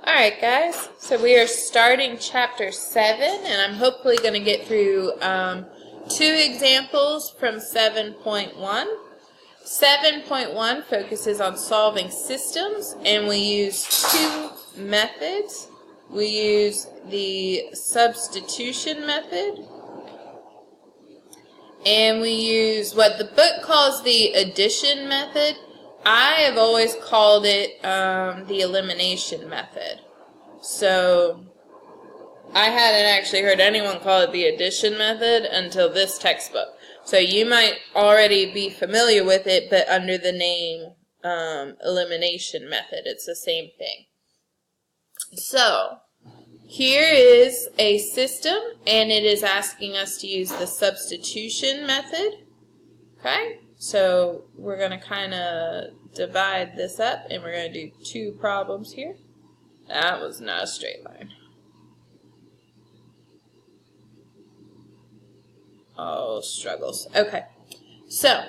Alright guys, so we are starting chapter 7 and I'm hopefully going to get through 2 examples from 7.1. 7.1 focuses on solving systems and we use 2 methods. We use the substitution method and we use what the book calls the addition method. I have always called it the elimination method. So I hadn't actually heard anyone call it the addition method until this textbook. So you might already be familiar with it, but under the name elimination method. It's the same thing. So here is a system, and it is asking us to use the substitution method. Okay? So we're going to kind of divide this up, and we're going to do 2 problems here. That was not a straight line. Oh, struggles. Okay. So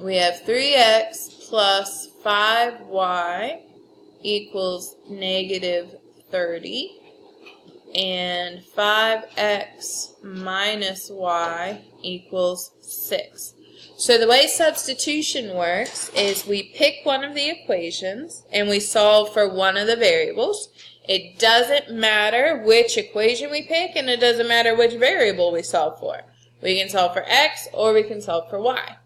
we have 3x plus 5y equals negative 30. And 5x minus y equals 6. So the way substitution works is we pick one of the equations and we solve for one of the variables. It doesn't matter which equation we pick and it doesn't matter which variable we solve for. We can solve for x or we can solve for y.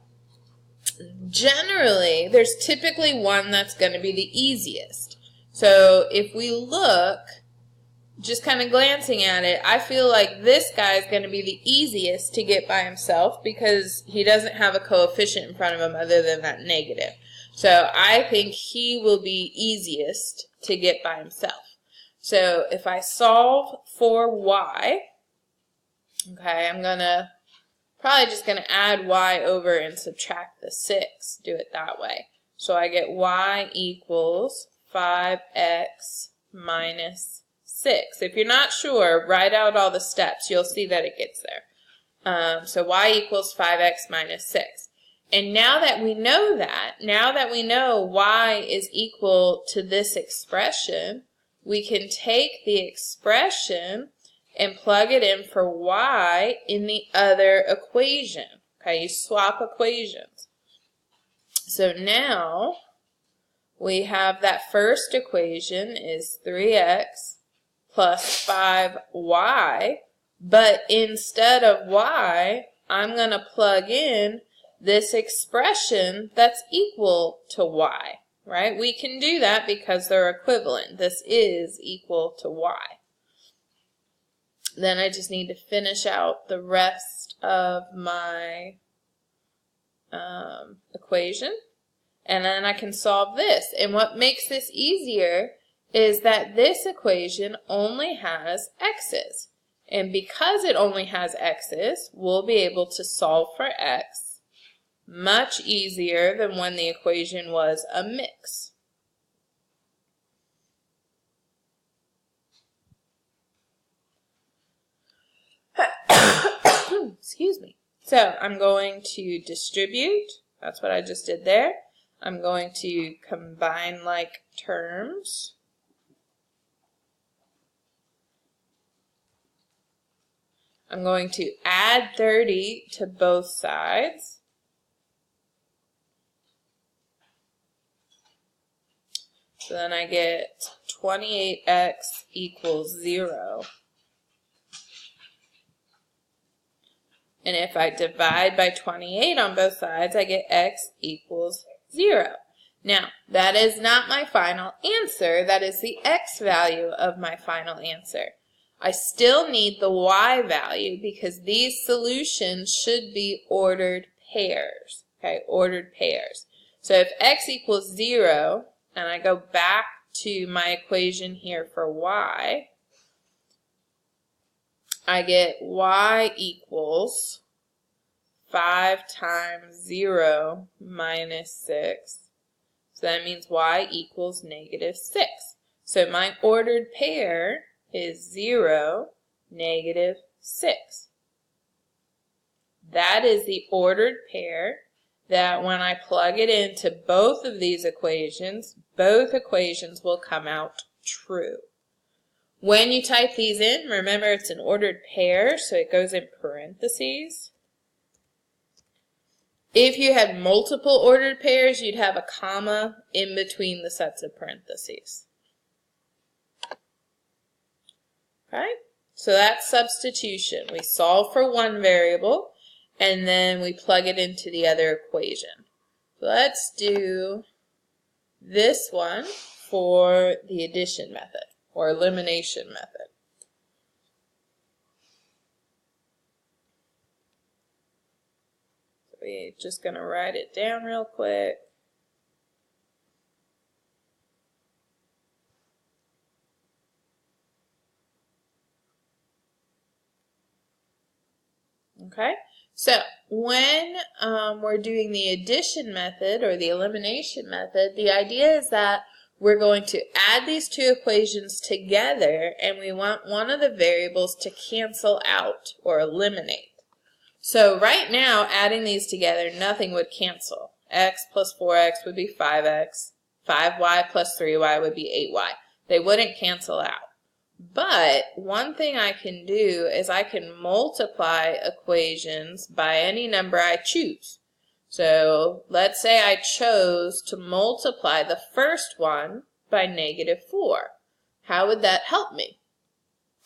Generally, there's typically one that's going to be the easiest. So if we look, just kind of glancing at it, I feel like this guy is going to be the easiest to get by himself because he doesn't have a coefficient in front of him other than that negative. So I think he will be easiest to get by himself. So if I solve for y, okay, I'm probably just going to add y over and subtract the 6. Do it that way. So I get y equals 5x minus 6. If you're not sure, write out all the steps. You'll see that it gets there. So y equals 5x minus 6. And now that we know that, now that we know y is equal to this expression, we can take the expression and plug it in for y in the other equation. Okay, you swap equations. So now we have that first equation is 3x plus 5y, but instead of y, I'm going to plug in this expression that's equal to y, right? We can do that because they're equivalent. This is equal to y. Then I just need to finish out the rest of my equation, and then I can solve this. And what makes this easier is that this equation only has x's. And because it only has x's, we'll be able to solve for x much easier than when the equation was a mix. Excuse me. So I'm going to distribute. That's what I just did there. I'm going to combine like terms. I'm going to add 30 to both sides. So then I get 28x equals 0. And if I divide by 28 on both sides, I get x equals 0. Now, that is not my final answer. That is the x value of my final answer. I still need the y value because these solutions should be ordered pairs. Okay, ordered pairs. So if x equals 0, and I go back to my equation here for y, I get y equals 5 times 0 minus 6. So that means y equals negative 6. So my ordered pair is 0, negative 6. That is the ordered pair that when I plug it into both of these equations, both equations will come out true. When you type these in, remember it's an ordered pair, so it goes in parentheses. If you had multiple ordered pairs, you'd have a comma in between the sets of parentheses. Okay, so that's substitution. We solve for one variable, and then we plug it into the other equation. Let's do this one for the addition method or elimination method. So we're just going to write it down real quick. Okay, so when we're doing the addition method or the elimination method, the idea is that we're going to add these two equations together, and we want one of the variables to cancel out or eliminate. So right now, adding these together, nothing would cancel. X plus 4x would be 5x. 5y plus 3y would be 8y. They wouldn't cancel out. But one thing I can do is I can multiply equations by any number I choose. So let's say I chose to multiply the first one by -4. How would that help me?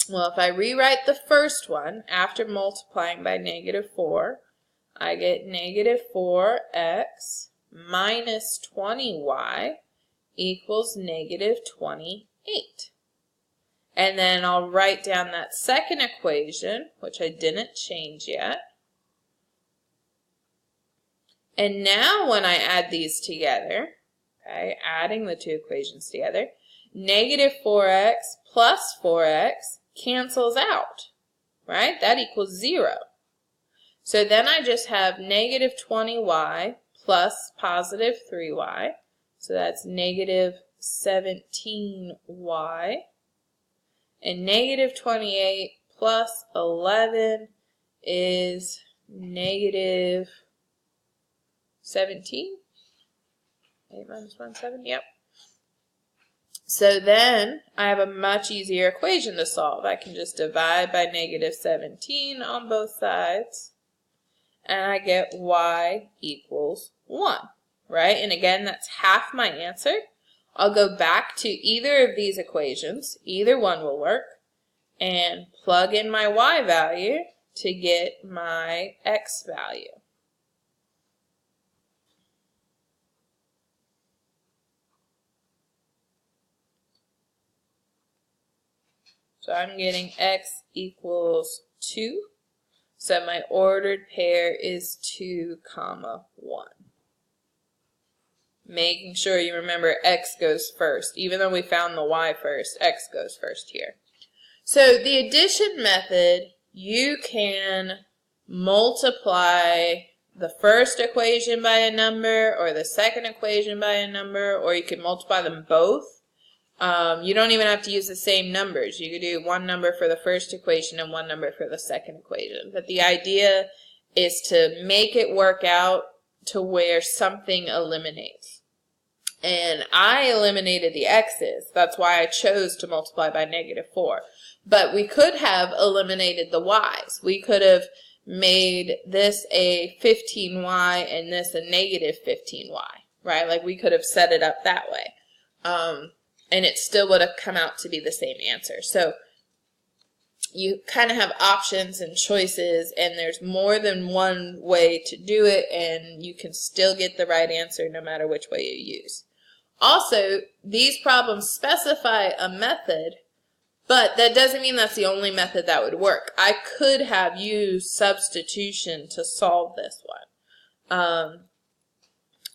Well, if I rewrite the first one after multiplying by -4, I get -4x minus 20y equals -28. And then I'll write down that second equation, which I didn't change yet. And now when I add these together, okay, adding the two equations together, -4x plus 4x cancels out, right? That equals 0. So then I just have -20y plus positive 3y. So that's -17y. And -28 plus 11 is -17. 8 minus 1, 7, yep. So then I have a much easier equation to solve. I can just divide by -17 on both sides, and I get y equals 1, right? And again, that's half my answer. I'll go back to either of these equations, either one will work, and plug in my y value to get my x value. So I'm getting x equals 2. So my ordered pair is 2, 1. Making sure you remember x goes first. Even though we found the y first, x goes first here. So the addition method, you can multiply the first equation by a number or the second equation by a number, or you can multiply them both. You don't even have to use the same numbers. You could do one number for the first equation and one number for the second equation. But the idea is to make it work out to where something eliminates. And I eliminated the x's. That's why I chose to multiply by -4. But we could have eliminated the y's. We could have made this a 15y and this a -15y, right? Like we could have set it up that way. And it still would have come out to be the same answer. So you kind of have options and choices, and there's more than one way to do it, and you can still get the right answer no matter which way you use. Also, these problems specify a method, but that doesn't mean that's the only method that would work. I could have used substitution to solve this one.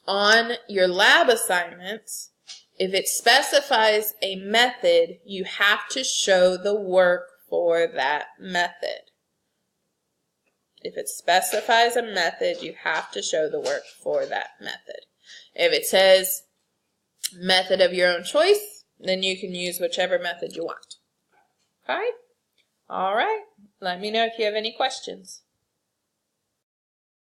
On your lab assignments, if it specifies a method, you have to show the work for that method. If it specifies a method, you have to show the work for that method. If it says method of your own choice, then you can use whichever method you want. Okay? All right. Let me know if you have any questions.